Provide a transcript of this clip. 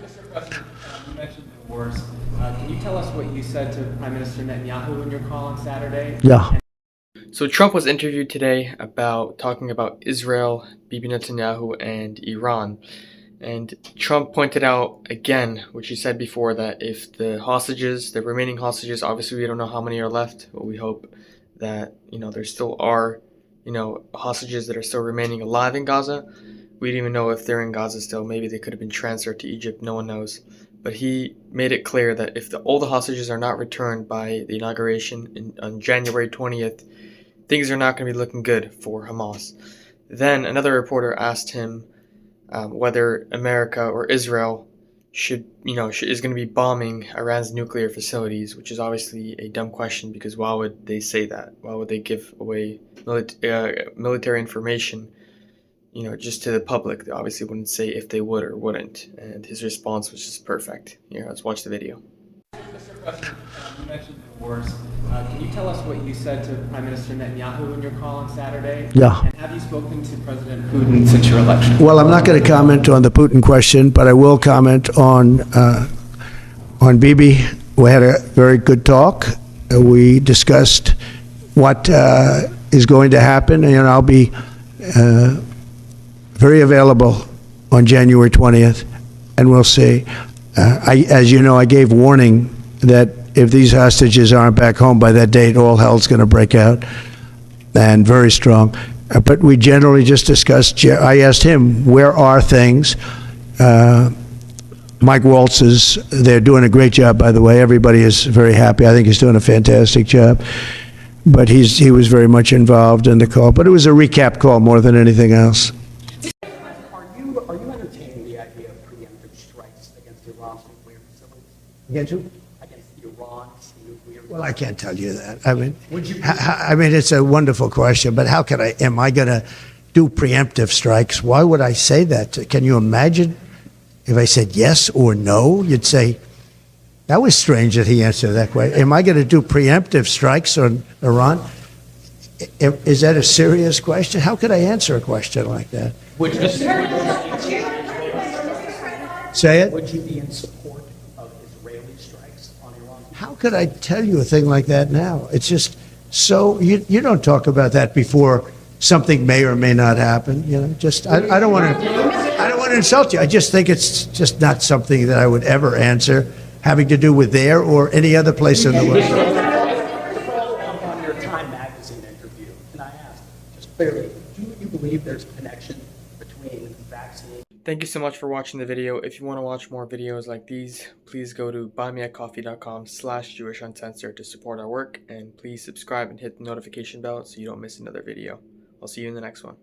Mr. President, you mentioned the wars. Can you tell us what you said to Prime Minister Netanyahu in your call on Saturday? Yeah. So Trump was interviewed today about talking about Israel, Bibi Netanyahu, and Iran. And Trump pointed out again, which he said before, that if the remaining hostages, obviously we don't know how many are left, but we hope that, there still are, hostages that are still remaining alive in Gaza. We don't even know if they're in Gaza still. Maybe they could have been transferred to Egypt. No one knows. But he made it clear that if all the hostages are not returned by the inauguration on January 20th, things are not going to be looking good for Hamas. Then another reporter asked him whether America or Israel is going to be bombing Iran's nuclear facilities, which is obviously a dumb question because why would they say that? Why would they give away military information, just to the public? They obviously wouldn't say if they would or wouldn't. And his response was just perfect. Here, let's watch the video. Mr. President, you mentioned the wars. Can you tell us what you said to Prime Minister Netanyahu in your call on Saturday? Yeah. And have you spoken to President Putin since your election? Well, I'm not going to comment on the Putin question, but I will comment on Bibi. We had a very good talk. We discussed what is going to happen, and I'll be very available on January 20th, and we'll see. As you know, I gave warning that if these hostages aren't back home by that date, all hell's going to break out, and very strong. But we generally just discussed. I asked him, where are things? Mike Waltz they're doing a great job, by the way. Everybody is very happy. I think he's doing a fantastic job. But he was very much involved in the call. But it was a recap call more than anything else. Are you entertaining the idea of preemptive strikes against Iran's nuclear facilities? Against who? Against Iran's nuclear. Well, I can't tell you that. I mean, it's a wonderful question, but how could I? Am I going to do preemptive strikes? Why would I say that? Can you imagine if I said yes or no? You'd say that was strange that he answered that way. Am I going to do preemptive strikes on Iran? Is that a serious question? How could I answer a question like that? Would you, Say it. would you be in support of Israeli strikes on Iran? How could I tell you a thing like that now? It's just so you don't talk about that before something may or may not happen. Just I don't want to insult you. I just think it's just not something that I would ever answer having to do with there or any other place in the world. To follow up on your Time magazine interview, can I ask just clearly, do you believe there's a connection between vaccine? Thank you so much for watching the video. If you want to watch more videos like these, please go to buymeacoffee.com/JewishUncensored to support our work, and please subscribe and hit the notification bell so you don't miss another video. I'll see you in the next one.